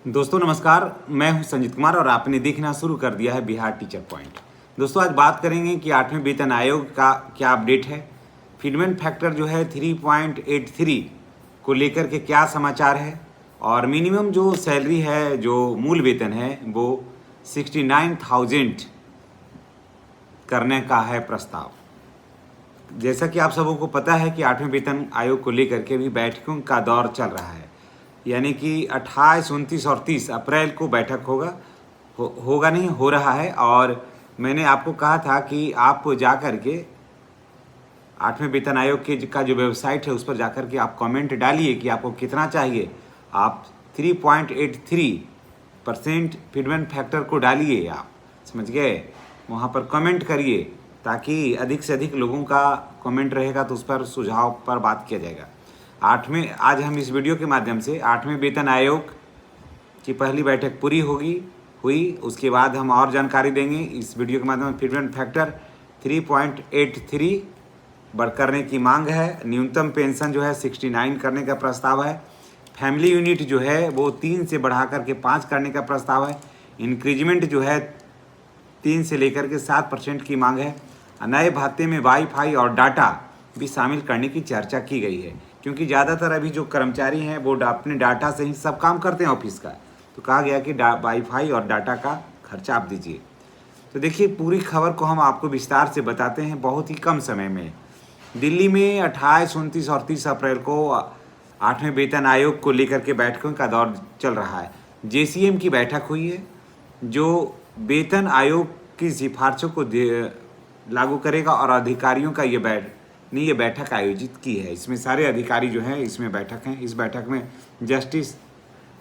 दोस्तों नमस्कार, मैं हूं संजीत कुमार और आपने देखना शुरू कर दिया है बिहार टीचर पॉइंट। दोस्तों आज बात करेंगे कि 8वें वेतन आयोग का क्या अपडेट है, फीडबैक फैक्टर जो है 3.83 को लेकर के क्या समाचार है और मिनिमम जो सैलरी है, जो मूल वेतन है वो 69,000 करने का है प्रस्ताव। जैसा कि आप सबों को पता है कि 8वें वेतन आयोग को लेकर के भी बैठकों का दौर चल रहा है, यानी कि 28, 29 और 30 अप्रैल को बैठक होगा नहीं हो रहा है। और मैंने आपको कहा था कि आप जा कर के 8वें वेतन आयोग का जो वेबसाइट है उस पर जाकर के आप कमेंट डालिए कि आपको कितना चाहिए। आप 3.83% फीडबैक फैक्टर को डालिए, आप समझ गए, वहाँ पर कमेंट करिए ताकि अधिक से अधिक लोगों का कमेंट रहेगा तो उस पर सुझाव पर बात किया जाएगा। आज हम इस वीडियो के माध्यम से 8वें वेतन आयोग की पहली बैठक पूरी हुई, उसके बाद हम और जानकारी देंगे इस वीडियो के माध्यम से। फीडबैक फैक्टर 3.83 बढ़ करने की मांग है। न्यूनतम पेंशन जो है 69 करने का प्रस्ताव है। फैमिली यूनिट जो है वो 3 से बढ़ा करके 5 करने का प्रस्ताव है। इंक्रीजमेंट जो है 3 से लेकर के 7% की मांग है। नए भत्ते में वाईफाई और डाटा भी शामिल करने की चर्चा की गई है, क्योंकि ज़्यादातर अभी जो कर्मचारी हैं वो अपने डाटा से ही सब काम करते हैं ऑफिस का, तो कहा गया कि वाईफाई और डाटा का खर्चा आप दीजिए। तो देखिए पूरी खबर को हम आपको विस्तार से बताते हैं बहुत ही कम समय में। दिल्ली में 28, 29 और 30 अप्रैल को 8वें वेतन आयोग को लेकर के बैठकों का दौर चल रहा है। JCM की बैठक हुई है जो वेतन आयोग की सिफारिशों को लागू करेगा और अधिकारियों का ये बैठक आयोजित की है। इसमें सारे अधिकारी जो हैं इसमें बैठक हैं। इस बैठक में जस्टिस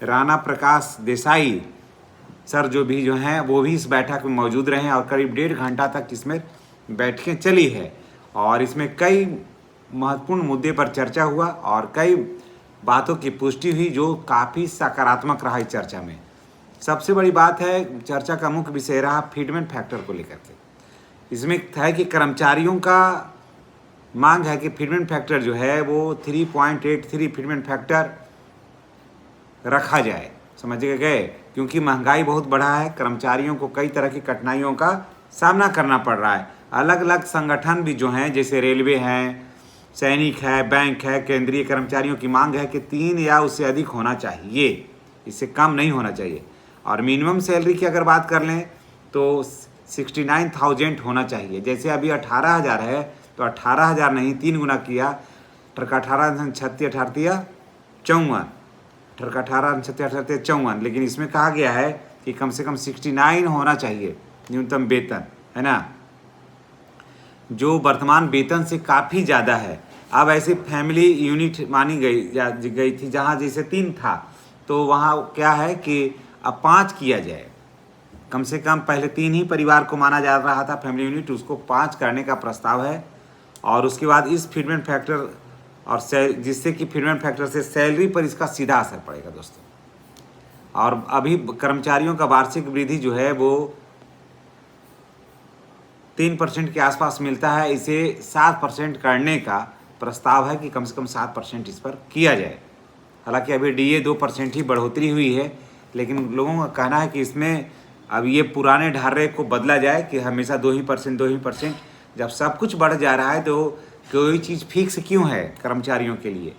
राणा प्रकाश देसाई सर जो हैं वो भी इस बैठक में मौजूद रहे और करीब 1.5 घंटा तक इसमें बैठकें चली है और इसमें कई महत्वपूर्ण मुद्दे पर चर्चा हुआ और कई बातों की पुष्टि हुई जो काफ़ी सकारात्मक रहा। इस चर्चा में सबसे बड़ी बात है, चर्चा का मुख्य विषय रहा फीडबैक फैक्टर को लेकर के। इसमें है कि कर्मचारियों का मांग है कि फीडबैक फैक्टर जो है वो 3.83 फीडबैक फैक्टर रखा जाए, समझ गए, क्योंकि महंगाई बहुत बढ़ा है। कर्मचारियों को कई तरह की कठिनाइयों का सामना करना पड़ रहा है। अलग अलग संगठन भी जो हैं, जैसे रेलवे हैं, सैनिक है, बैंक है, केंद्रीय कर्मचारियों की मांग है कि 3 या उससे अधिक होना चाहिए, इससे कम नहीं होना चाहिए। और मिनिमम सैलरी की अगर बात कर लें तो 69,000 होना चाहिए। जैसे अभी 18,000 है तो 18,000 नहीं, 3 गुना किया, 18 36 18 54, 18 36 54, लेकिन इसमें कहा गया है कि कम से कम 69 होना चाहिए न्यूनतम वेतन, है ना, जो वर्तमान वेतन से काफ़ी ज़्यादा है। अब ऐसे फैमिली यूनिट मानी गई थी जहाँ जैसे 3 था तो वहाँ क्या है कि अब 5 किया जाए। कम से कम पहले 3 ही परिवार को माना जा रहा था फैमिली यूनिट, उसको 5 करने का प्रस्ताव है। और उसके बाद इस फीडबैक फैक्टर और जिससे कि फीडबैक फैक्टर से सैलरी पर इसका सीधा असर पड़ेगा दोस्तों। और अभी कर्मचारियों का वार्षिक वृद्धि जो है वो 3% के आसपास मिलता है। इसे 7% करने का प्रस्ताव है कि कम से कम 7% इस पर किया जाए। हालांकि अभी DA 2% ही बढ़ोतरी हुई है, लेकिन लोगों का कहना है कि इसमें अब ये पुराने ढारे को बदला जाए कि हमेशा 2% जब सब कुछ बढ़ जा रहा है तो कोई चीज़ फिक्स क्यों है कर्मचारियों के लिए।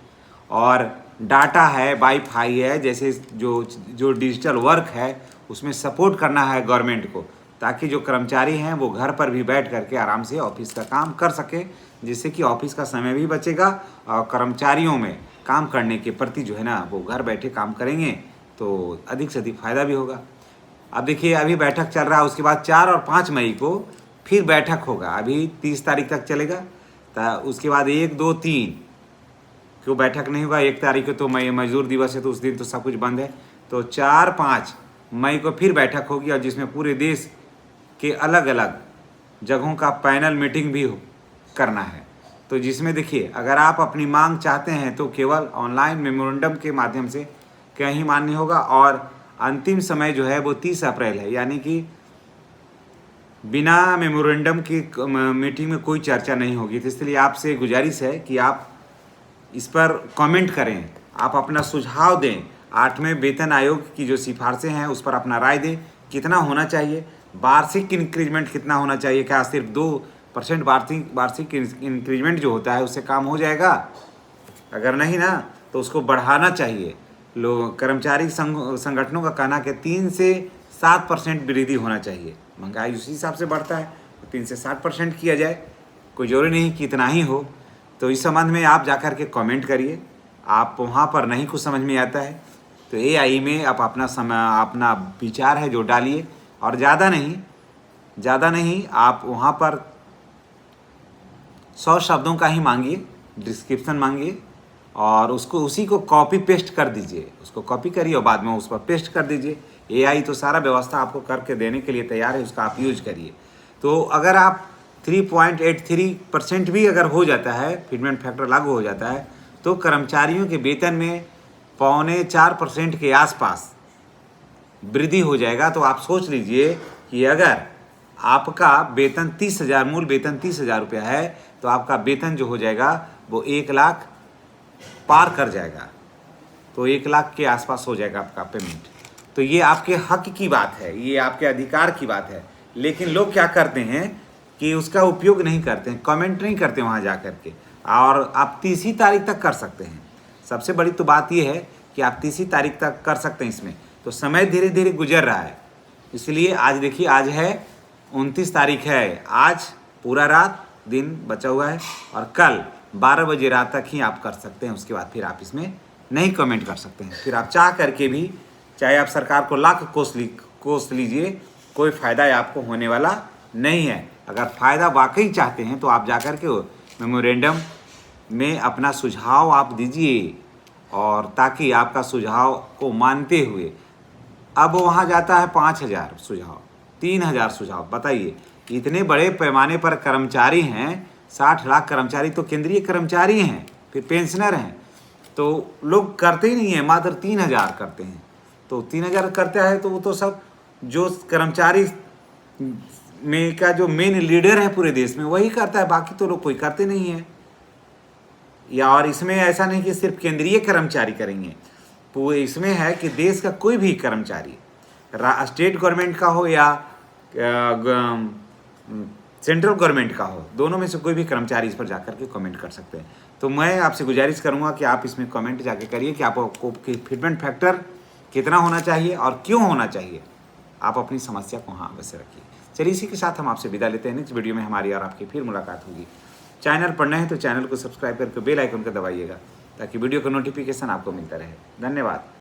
और डाटा है, वाईफाई है, जैसे जो डिजिटल वर्क है उसमें सपोर्ट करना है गवर्नमेंट को, ताकि जो कर्मचारी हैं वो घर पर भी बैठ करके आराम से ऑफिस का काम कर सके, जिससे कि ऑफिस का समय भी बचेगा और कर्मचारियों में काम करने के प्रति जो है ना वो घर बैठे काम करेंगे तो अधिक से अधिक फ़ायदा भी होगा। अब देखिए अभी बैठक चल रहा है, उसके बाद 4 और 5 मई को फिर बैठक होगा। अभी 30 तारीख तक चलेगा, तो उसके बाद 1, 2, 3 क्यों बैठक नहीं होगा। 1 तारीख को तो मजदूर दिवस है तो उस दिन तो सब कुछ बंद है। तो 4, 5 मई को फिर बैठक होगी और जिसमें पूरे देश के अलग अलग जगहों का पैनल मीटिंग भी करना है। तो जिसमें देखिए अगर आप अपनी मांग चाहते हैं तो केवल ऑनलाइन मेमोरेंडम के माध्यम से कहीं मान्य होगा और अंतिम समय जो है वो 30 अप्रैल है, यानी कि बिना मेमोरेंडम की मीटिंग में कोई चर्चा नहीं होगी। तो इसलिए आपसे गुजारिश है कि आप इस पर कमेंट करें, आप अपना सुझाव दें, 8वें वेतन आयोग की जो सिफारिशें हैं उस पर अपना राय दें, कितना होना चाहिए, वार्षिक इंक्रीजमेंट कितना होना चाहिए, क्या सिर्फ 2% वार्षिक इंक्रीजमेंट जो होता है उससे काम हो जाएगा? अगर नहीं ना तो उसको बढ़ाना चाहिए। लोग कर्मचारी संगठनों का कहना है कि 3 से 7% वृद्धि होना चाहिए। महंगाई उसी हिसाब से बढ़ता है, तो 3 से 7% किया जाए, कोई जरूरी नहीं कि इतना ही हो। तो इस संबंध में आप जाकर के कमेंट करिए। आप वहाँ पर नहीं कुछ समझ में आता है तो AI में आप अपना विचार है जो डालिए, और ज़्यादा नहीं आप वहाँ पर 100 शब्दों का ही मांगिए, डिस्क्रिप्शन मांगिए और उसी को कॉपी पेस्ट कर दीजिए। उसको कॉपी करिए और बाद में उस पर पेस्ट कर दीजिए। AI तो सारा व्यवस्था आपको करके देने के लिए तैयार है, उसका आप यूज करिए। तो अगर आप 3.83% भी अगर हो जाता है, फिटमेंट फैक्टर लागू हो जाता है, तो कर्मचारियों के वेतन में 3.25% के आसपास वृद्धि हो जाएगा। तो आप सोच लीजिए कि अगर आपका वेतन 30,000, मूल वेतन 30,000 रुपया है, तो आपका वेतन जो हो जाएगा वो 1 लाख पार कर जाएगा। तो 1 लाख के आसपास हो जाएगा आपका पेमेंट। तो ये आपके हक की बात है, ये आपके अधिकार की बात है। लेकिन लोग क्या करते हैं कि उसका उपयोग नहीं करते हैं, कमेंट नहीं करते वहाँ जा कर के। और आप 30 तारीख तक कर सकते हैं। सबसे बड़ी तो बात ये है कि आप 30 तारीख तक कर सकते हैं इसमें। तो समय धीरे धीरे गुजर रहा है, इसलिए आज देखिए, आज है 29 तारीख है। आज पूरा रात दिन बचा हुआ है और कल 12 बजे रात तक ही आप कर सकते हैं। उसके बाद फिर आप इसमें नहीं कमेंट कर सकते हैं। फिर आप चाह करके भी, चाहे आप सरकार को लाख कोस लीजिए, कोई फ़ायदा आपको होने वाला नहीं है। अगर फ़ायदा वाकई चाहते हैं तो आप जाकर के मेमोरेंडम में अपना सुझाव आप दीजिए, और ताकि आपका सुझाव को मानते हुए, अब वहाँ जाता है 5,000 सुझाव, 3,000 सुझाव। बताइए, इतने बड़े पैमाने पर कर्मचारी हैं, 60 लाख कर्मचारी तो केंद्रीय कर्मचारी हैं, फिर पेंशनर हैं, तो लोग करते ही नहीं हैं, मात्र 3,000 करते हैं। तो 3,000 करता है तो वो तो सब जो कर्मचारी में का जो मेन लीडर है पूरे देश में वही करता है, बाकी तो लोग कोई करते नहीं है। या और इसमें ऐसा नहीं कि सिर्फ केंद्रीय कर्मचारी करेंगे, तो इसमें है कि देश का कोई भी कर्मचारी, स्टेट गवर्नमेंट का हो या सेंट्रल गवर्नमेंट का हो, दोनों में से कोई भी कर्मचारी इस पर जाकर के कमेंट कर सकते हैं। तो मैं आपसे गुजारिश करूंगा कि आप इसमें कमेंट जाके करिए कि आपको फिटमेंट फैक्टर कितना होना चाहिए और क्यों होना चाहिए। आप अपनी समस्या को वहाँ अवश्य रखिए। चलिए, इसी के साथ हम आपसे विदा लेते हैं। नेक्स्ट वीडियो में हमारी और आपकी फिर मुलाकात होगी। चैनल पर नए हैं तो चैनल को सब्सक्राइब करके बेल आइकन को दबाइएगा, ताकि वीडियो का नोटिफिकेशन आपको मिलता रहे। धन्यवाद।